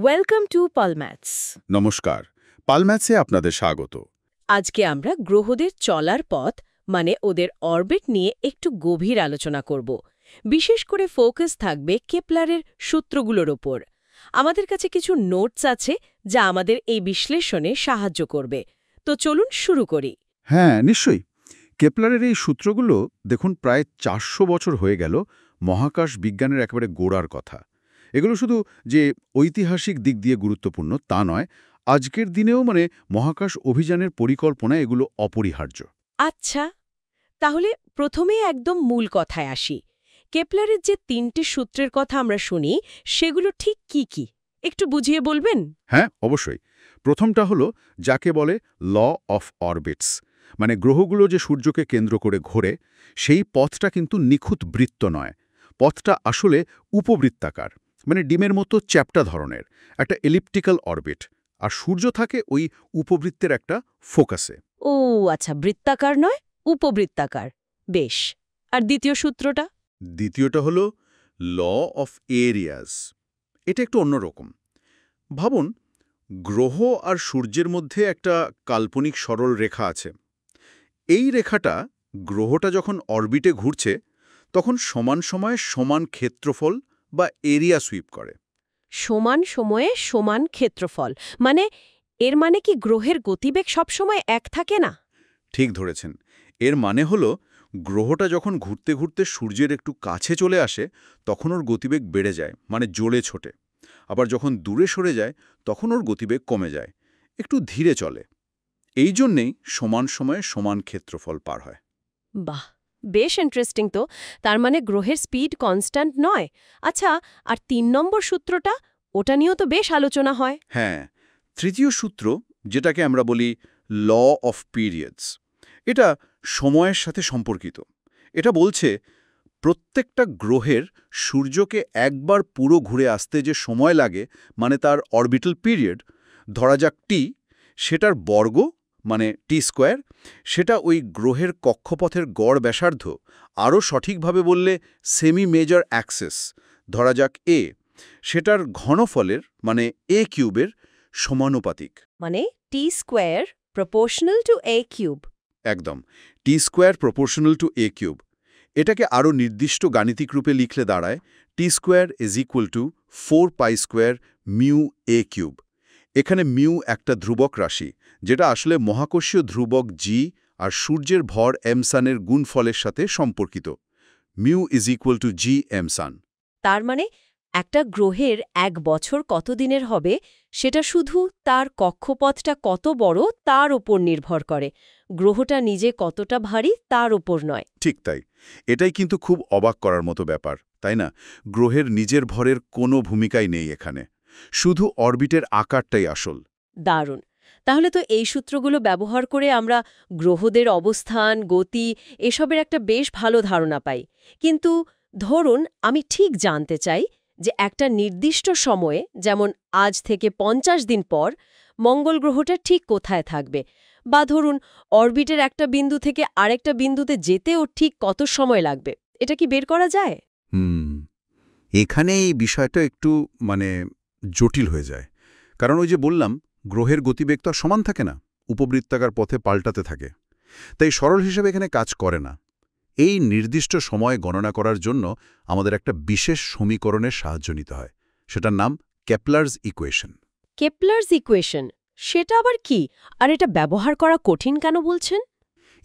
Welcome to পালম্যাথস। নমস্কার, পালম্যাথসে আপনাদের স্বাগত। আজকে আমরা গ্রহদের চলার পথ মানে ওদের অরবিট নিয়ে একটু গভীর আলোচনা করব। বিশেষ করে ফোকাস থাকবে কেপলারের সূত্রগুলোর ওপর। আমাদের কাছে কিছু নোটস আছে যা আমাদের এই বিশ্লেষণে সাহায্য করবে। তো চলুন শুরু করি। হ্যাঁ, নিশ্চয়ই। কেপলারের এই সূত্রগুলো দেখুন প্রায় 400 বছর হয়ে গেল মহাকাশ বিজ্ঞানের একেবারে গোড়ার কথা। এগুলো শুধু যে ঐতিহাসিক দিক দিয়ে গুরুত্বপূর্ণ তা নয়, আজকের দিনেও মহাকাশ অভিযানের পরিকল্পনায় এগুলো অপরিহার্য। আচ্ছা, তাহলে প্রথমেই একদম মূল কথায় আসি। কেপলারের যে 3টে সূত্রের কথা আমরা শুনি সেগুলো ঠিক কি কি একটু বুঝিয়ে বলবেন? হ্যাঁ, অবশ্যই। প্রথমটা হলো যাকে বলে ল অফ অরবিটস, গ্রহগুলো যে সূর্যকে কেন্দ্র করে ঘোরে সেই পথটা কিন্তু নিখুঁত বৃত্ত নয়। পথটা আসলে উপবৃত্তাকার, ডিমের মতো চ্যাপ্টা ধরনের একটা এলিপ্টিক্যাল অরবিট, আর সূর্য থাকে ওই উপবৃত্তের একটা ফোকাসে। ও আচ্ছা, বৃত্তাকার নয়, উপবৃত্তাকার। বেশ। আর দ্বিতীয় সূত্রটা? দ্বিতীয়টা হলো ল অফ এরিয়াস। এটা একটু অন্যরকম। ভাবুন, গ্রহ আর সূর্যের মধ্যে একটা কাল্পনিক সরল রেখা আছে। এই রেখাটা গ্রহটা যখন অরবিটে ঘুরছে তখন সমান সময়ে সমান ক্ষেত্রফল বা এরিয়া সুইপ করে। সমান সময়ে সমান ক্ষেত্রফল এর মানে কি গ্রহের গতিবেগ সবসময় এক থাকে না? ঠিক ধরেছেন। এর মানে হলো গ্রহটা যখন ঘুরতে ঘুরতে সূর্যের একটু কাছে চলে আসে তখন ওর গতিবেগ বেড়ে যায়, জ্বলে ছোটে। আবার যখন দূরে সরে যায় তখন ওর গতিবেগ কমে যায়, একটু ধীরে চলে। এই জন্যেই সমান সময়ে সমান ক্ষেত্রফল পার হয়। বাহ, বেশ ইন্টারেস্টিং তো। তার মানে গ্রহের স্পিড কনস্ট্যান্ট নয়। আচ্ছা, আর 3 নম্বর সূত্রটা? ওটা নিয়েও তো বেশ আলোচনা হয়। হ্যাঁ, তৃতীয় সূত্র, যেটাকে আমরা বলি ল অফ পিরিয়ডস, এটা সময়ের সাথে সম্পর্কিত। এটা বলছে প্রত্যেকটা গ্রহের সূর্যকে একবার পুরো ঘুরে আসতে যে সময় লাগে, তার অরবিটাল পিরিয়ড, ধরা যাক টি, সেটার বর্গ টি স্কোয়ার, সেটা ওই গ্রহের কক্ষপথের গড় ব্যাসার্ধ, আরও সঠিকভাবে বললে সেমি মেজর অ্যাক্সেস, ধরা যাক এ, সেটার ঘনফলের এ কিউবের সমানুপাতিক। T square proportional to a cube. একদম, T square proportional to a cube. এটাকে আরও নির্দিষ্ট গাণিতিক রূপে লিখলে দাঁড়ায় T square is equal to 4 pi square mu a cube. এখানে মিউ একটা ধ্রুবক রাশি, যেটা আসলে মহাকর্ষীয় ধ্রুবক জি আর সূর্যের ভর এমসানের গুণফলের সাথে সম্পর্কিত। মিউ ইজ ইকুয়াল টু জি এমসান। তার মানে একটা গ্রহের 1 বছর কত দিনের হবে সেটা শুধু তার কক্ষপথটা কত বড় তার ওপর নির্ভর করে, গ্রহটা নিজে কতটা ভারী তার ওপর নয়। ঠিক তাই। এটাই কিন্তু খুব অবাক করার মতো ব্যাপার, তাই না? গ্রহের নিজের ভরের কোনো ভূমিকাই নেই এখানে, শুধু অরবিটের আকারটাই আসল। দারুণ। তাহলে তো এই সূত্রগুলো ব্যবহার করে আমরা গ্রহদের অবস্থান, গতি এসবের একটা বেশ ভালো ধারণা পাই। কিন্তু ধরুন আমি ঠিক জানতে চাই যে একটা নির্দিষ্ট সময়ে, যেমন আজ থেকে 50 দিন পর, মঙ্গল গ্রহটা ঠিক কোথায় থাকবে, বা ধরুন অরবিটের একটা বিন্দু থেকে আরেকটা বিন্দুতে যেতেও ঠিক কত সময় লাগবে, এটা কি বের করা যায়? এখানে এই বিষয়টা একটু জটিল হয়ে যায়। কারণ ওই যে বললাম, গ্রহের গতিবেগ তো আর সমান থাকে না, উপবৃত্তাকার পথে পাল্টাতে থাকে। তাই সরল হিসেবে এখানে কাজ করে না। এই নির্দিষ্ট সময় গণনা করার জন্য আমাদের একটা বিশেষ সমীকরণের সাহায্য নিতে হয়। সেটার নাম কেপলারস ইকুয়েশন। কেপলারস ইকুয়েশন, সেটা আবার কি? আর এটা ব্যবহার করা কঠিন কেন বলছেন?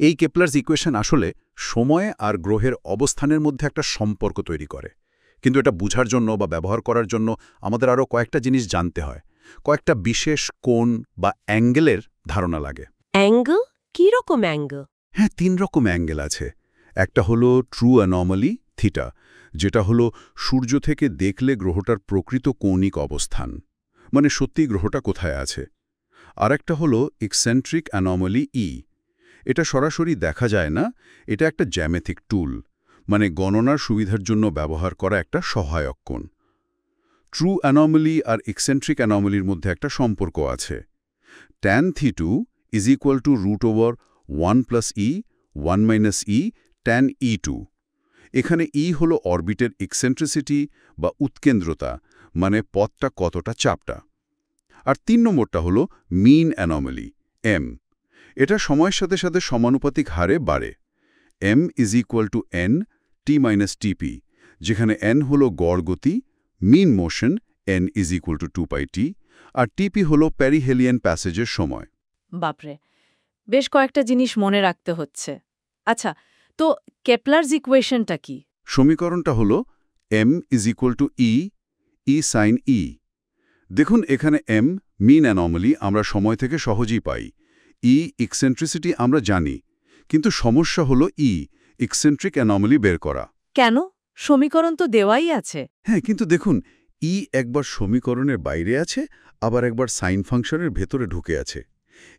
এই কেপলারস ইকুয়েশন আসলে সময় আর গ্রহের অবস্থানের মধ্যে একটা সম্পর্ক তৈরি করে। কিন্তু এটা বোঝার জন্য বা ব্যবহার করার জন্য আমাদের আরও কয়েকটা জিনিস জানতে হয়। কয়েকটা বিশেষ কোণ বা অ্যাঙ্গেলের ধারণা লাগে। অ্যাঙ্গেল? কী রকম অ্যাঙ্গেল? হ্যাঁ, 3 রকম অ্যাঙ্গেল আছে। একটা হলো ট্রু অ্যানোমালি থিটা, যেটা হলো সূর্য থেকে দেখলে গ্রহটার প্রকৃত কৌণিক অবস্থান, সত্যি গ্রহটা কোথায় আছে। আর একটা হলো এক্সেন্ট্রিক অ্যানোমালি ই। এটা সরাসরি দেখা যায় না, এটা একটা জ্যামিতিক টুল, গণনার সুবিধার জন্য ব্যবহার করা একটা সহায়ক কোণ। ট্রু অ্যানোমালি আর এক্সেন্ট্রিক অ্যানোমালির মধ্যে একটা সম্পর্ক আছে। tan θ2 is equal to √1 plus e 1 minus e tan E2। এখানে ই হলো অরবিটের এক্সেন্ট্রিসিটি বা উৎকেন্দ্রতা, মানে পথটা কতটা চাপটা। আর ৩ নম্বরটা হলো মিন অ্যানোমালি, এম। এটা সময়ের সাথে সাথে সমানুপাতিক হারে বাড়ে। m = n t - tp, যেখানে n হলো গড় গতি, মিন মোশন n = 2πt, আর tp হলো পেরিহেলিয়ান প্যাসেজের সময়। বাপরে, বেশ কয়েকটা জিনিস মনে রাখতে হচ্ছে। আচ্ছা, তো কেপলারস ইকুয়েশনটা কি? সমীকরণটা হলো m = e sin e। দেখুন এখানে m মিন অ্যানোমালি আমরা সময় থেকে সহজেই পাই, e এক্সেন্ট্রিসিটি আমরা জানি, কিন্তু সমস্যা হলো এক্সেন্ট্রিক অ্যানোমালি বের করা। কেন? সমীকরণ তো দেওয়াই আছে। হ্যাঁ, কিন্তু দেখুন একবার সমীকরণের বাইরে আছে, আবার একবার সাইন ফাংশনের ভেতরে ঢুকে আছে।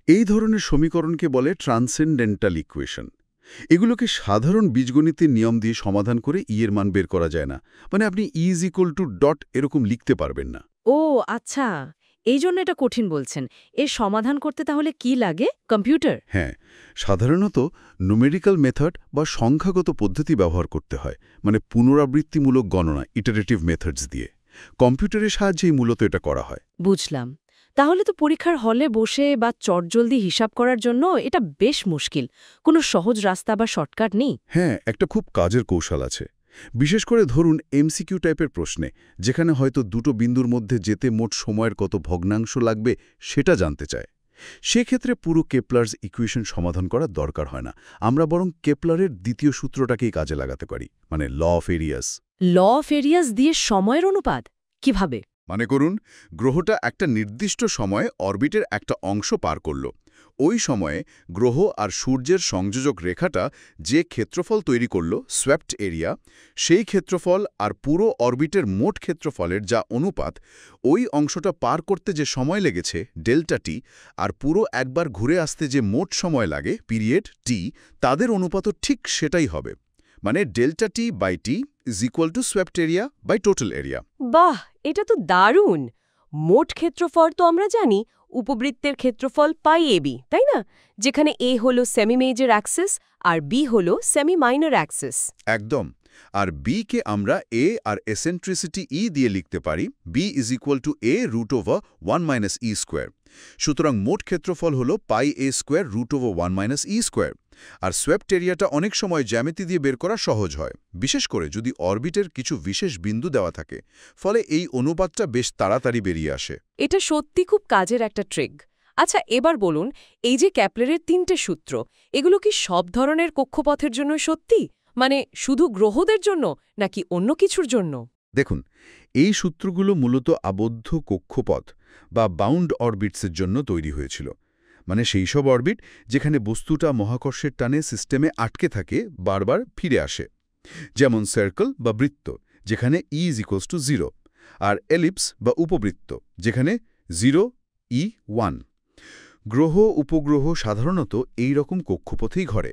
এই ধরনের সমীকরণকে বলে ট্রান্সেন্ডেন্টাল ইকুয়েশন। এগুলোকে সাধারণ বীজগণিতের নিয়ম দিয়ে সমাধান করে এর মান বের করা যায় না। মানে আপনি ডট এরকম লিখতে পারবেন না। ও আচ্ছা, এই জন্য এটা কঠিন বলছেন। এর সমাধান করতে তাহলে কি লাগে? কম্পিউটার? হ্যাঁ, সাধারণত ন্যুমেরিক্যাল মেথড বা সংখ্যাগত পদ্ধতি ব্যবহার করতে হয়, মানে পুনরাবৃত্তিমূলক গণনা, ইটারেটিভ মেথডস দিয়ে। কম্পিউটারের সাহায্যেই মূলত এটা করা হয়। বুঝলাম। তাহলে তো পরীক্ষার হলে বসে বা চটজলদি হিসাব করার জন্য এটা বেশ মুশকিল। কোনো সহজ রাস্তা বা শর্টকাট নেই? হ্যাঁ, একটা খুব কাজের কৌশল আছে। বিশেষ করে ধরুন এমসিকিউ টাইপের প্রশ্নে, যেখানে হয়তো দুটো বিন্দুর মধ্যে যেতে মোট সময়ের কত ভগ্নাংশ লাগবে সেটা জানতে চায়। সেক্ষেত্রে পুরো কেপলারস ইকুয়েশন সমাধান করার দরকার হয় না। আমরা বরং কেপলারের দ্বিতীয় সূত্রটাকেই কাজে লাগাতে পারি, মানে law of areas. Law of areas দিয়ে সময়ের অনুপাত? কিভাবে? মনে করুন গ্রহটা একটা নির্দিষ্ট সময়ে অরবিটের একটা অংশ পার করল। ওই সময়ে গ্রহ আর সূর্যের সংযোজক রেখাটা যে ক্ষেত্রফল তৈরি করল, সোয়েপ্ট এরিয়া, সেই ক্ষেত্রফল আর পুরো অরবিটের মোট ক্ষেত্রফলের যা অনুপাত, ওই অংশটা পার করতে যে সময় লেগেছে ডেল্টা টি, আর পুরো একবার ঘুরে আসতে যে মোট সময় লাগে পিরিয়ড টি, তাদের অনুপাতও ঠিক সেটাই হবে। মানে delta t by t = swept area by total area. বাহ, এটা তো দারুণ! মোট ক্ষেত্রফল তো আমরা জানি, উপবৃত্তের ক্ষেত্রফল πab, তাই না? যেখানে a হলো সেমি মেজর অ্যাক্সিস আর b হলো সেমি মাইনর অ্যাক্সিস। একদম। আর b কে আমরা a আর এসেন্ট্রিসিটি e দিয়ে লিখতে পারি, b = a√1 - e²। সুতরাং মোট ক্ষেত্রফল হলো πa² √1 - e²। আর সোয়েপ্ট এরিয়াটা অনেক সময় জ্যামিতি দিয়ে বের করা সহজ হয়, বিশেষ করে যদি অরবিটের কিছু বিশেষ বিন্দু দেওয়া থাকে। ফলে এই অনুপাতটা বেশ তাড়াতাড়ি বেরিয়ে আসে। এটা সত্যি খুব কাজের একটা ট্রিক। আচ্ছা, এবার বলুন, এই যে ক্যাপলারের ৩টে সূত্র, এগুলো কি সব ধরনের কক্ষপথের জন্য সত্যি? মানে শুধু গ্রহদের জন্য নাকি অন্য কিছুর জন্য? দেখুন, এই সূত্রগুলো মূলত আবদ্ধ কক্ষপথ বা বাউন্ড অরবিটসের জন্য তৈরি হয়েছিল। মানে সেই সব অরবিট যেখানে বস্তুটা মহাকর্ষের টানে সিস্টেমে আটকে থাকে, বারবার ফিরে আসে। যেমন সার্কেল বা বৃত্ত, যেখানে e = 0, আর এলিপস বা উপবৃত্ত, যেখানে 0, e 1। গ্রহ উপগ্রহ সাধারণত এই রকম কক্ষপথেই ঘরে।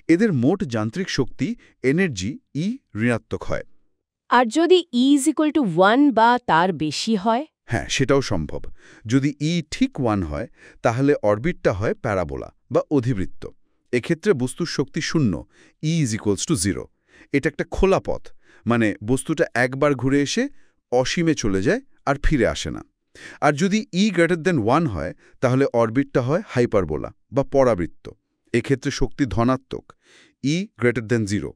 এদের মোট যান্ত্রিক শক্তি এনার্জি E ঋণাত্মক হয়। আর যদি e = 1 বা তার বেশি হয়? হ্যাঁ, সেটাও সম্ভব। যদি E ঠিক 1 হয়, তাহলে অরবিটটা হয় প্যারাবোলা বা অধিবৃত্ত। এক্ষেত্রে বস্তুর শক্তি 0, E = 0। এটা একটা খোলা পথ, মানে বস্তুটা একবার ঘুরে এসে অসীমে চলে যায় আর ফিরে আসে না। আর যদি E > 1 হয়, তাহলে অরবিটটা হয় হাইপারবোলা বা পরাবৃত্ত। এক্ষেত্রে শক্তি ধনাত্মক, E > 0।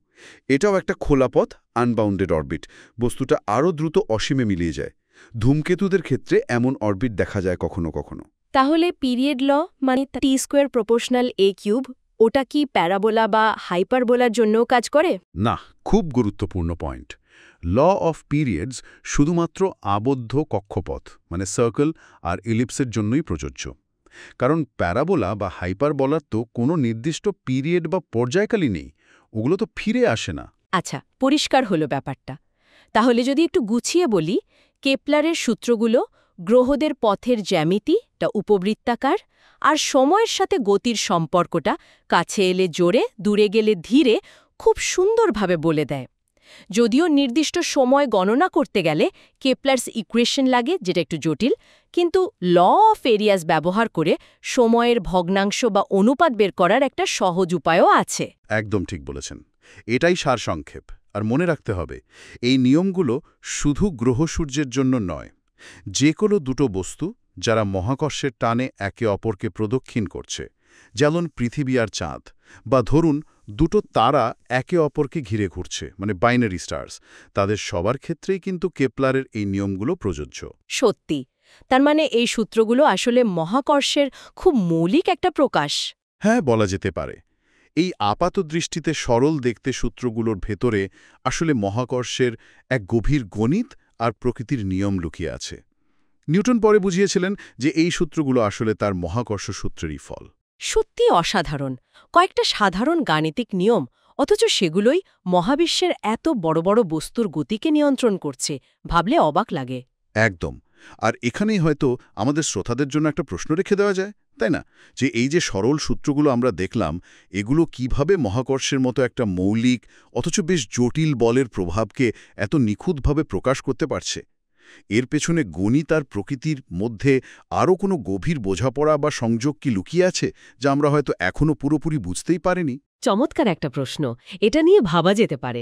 এটাও একটা খোলা পথ, আনবাউন্ডেড অরবিট। বস্তুটা আরও দ্রুত অসীমে মিলিয়ে যায়। ধূমকেতুদের ক্ষেত্রে এমন অরবিট দেখা যায় কখনো কখনো। তাহলে পিরিয়ড ল, মানে t² প্রপোর্শনাল a³, ওটা কি প্যারাবোলা বা হাইপারবোলার জন্যও কাজ করে? না, খুব গুরুত্বপূর্ণ পয়েন্ট। ল অফ পিরিয়ডস শুধুমাত্র আবদ্ধ কক্ষপথ, মানে সার্কেল আর ইলিপসের জন্যই প্রযোজ্য। কারণ প্যারাবোলা বা হাইপারবোলার তো কোনো নির্দিষ্ট পিরিয়ড বা পর্যায়কালই নেই, ওগুলো তো ফিরে আসে না। আচ্ছা, পরিষ্কার হলো ব্যাপারটা। তাহলে যদি একটু গুছিয়ে বলি, কেপলারের সূত্রগুলো গ্রহদের পথের জ্যামিতিটা উপবৃত্তাকার, আর সময়ের সাথে গতির সম্পর্কটা কাছে এলে জোরে, দূরে গেলে ধীরে খুব সুন্দরভাবে বলে দেয়। যদিও নির্দিষ্ট সময় গণনা করতে গেলে কেপলারস ইকুয়েশন লাগে, যেটা একটু জটিল, কিন্তু ল অফ এরিয়াস ব্যবহার করে সময়ের ভগ্নাংশ বা অনুপাত বের করার একটা সহজ উপায়ও আছে। একদম ঠিক বলেছেন। এটাই সারসংক্ষেপ। আর মনে রাখতে হবে এই নিয়মগুলো শুধু গ্রহ সূর্যের জন্য নয়, যে কোনো দুটো বস্তু যারা মহাকর্ষের টানে একে অপরকে প্রদক্ষিণ করছে, যেমন পৃথিবী আর চাঁদ, বা ধরুন দুটো তারা একে অপরকে ঘিরে ঘুরছে, মানে বাইনারি স্টার্স, তাদের সবার ক্ষেত্রেই কিন্তু কেপলারের এই নিয়মগুলো প্রযোজ্য। সত্যি, তার মানে এই সূত্রগুলো আসলে মহাকর্ষের খুব মৌলিক একটা প্রকাশ। হ্যাঁ, বলা যেতে পারে। এই আপাত দৃষ্টিতে সরল দেখতে সূত্রগুলোর ভেতরে আসলে মহাকর্ষের এক গভীর গণিত আর প্রকৃতির নিয়ম লুকিয়ে আছে। নিউটন পরে বুঝিয়েছিলেন যে এই সূত্রগুলো আসলে তার মহাকর্ষ সূত্রেরই ফল। সত্যি অসাধারণ, কয়েকটা সাধারণ গাণিতিক নিয়ম, অথচ সেগুলোই মহাবিশ্বের এত বড় বড় বস্তুর গতিকে নিয়ন্ত্রণ করছে, ভাবলে অবাক লাগে। একদম। আর এখানেই হয়তো আমাদের শ্রোতাদের জন্য একটা প্রশ্ন রেখে দেওয়া যায়, তাই না? যে এই যে সরল সূত্রগুলো আমরা দেখলাম, এগুলো কিভাবে মহাকর্ষের মতো একটা মৌলিক অথচ বেশ জটিল বলের প্রভাবকে এত নিখুঁতভাবে প্রকাশ করতে পারছে? এর পেছনে গণিত আর প্রকৃতির মধ্যে আরও কোনো গভীর বোঝাপড়া বা সংযোগ কি লুকিয়ে আছে, যা আমরা হয়তো এখনও পুরোপুরি বুঝতেই পারিনি? চমৎকার একটা প্রশ্ন, এটা নিয়ে ভাবা যেতে পারে।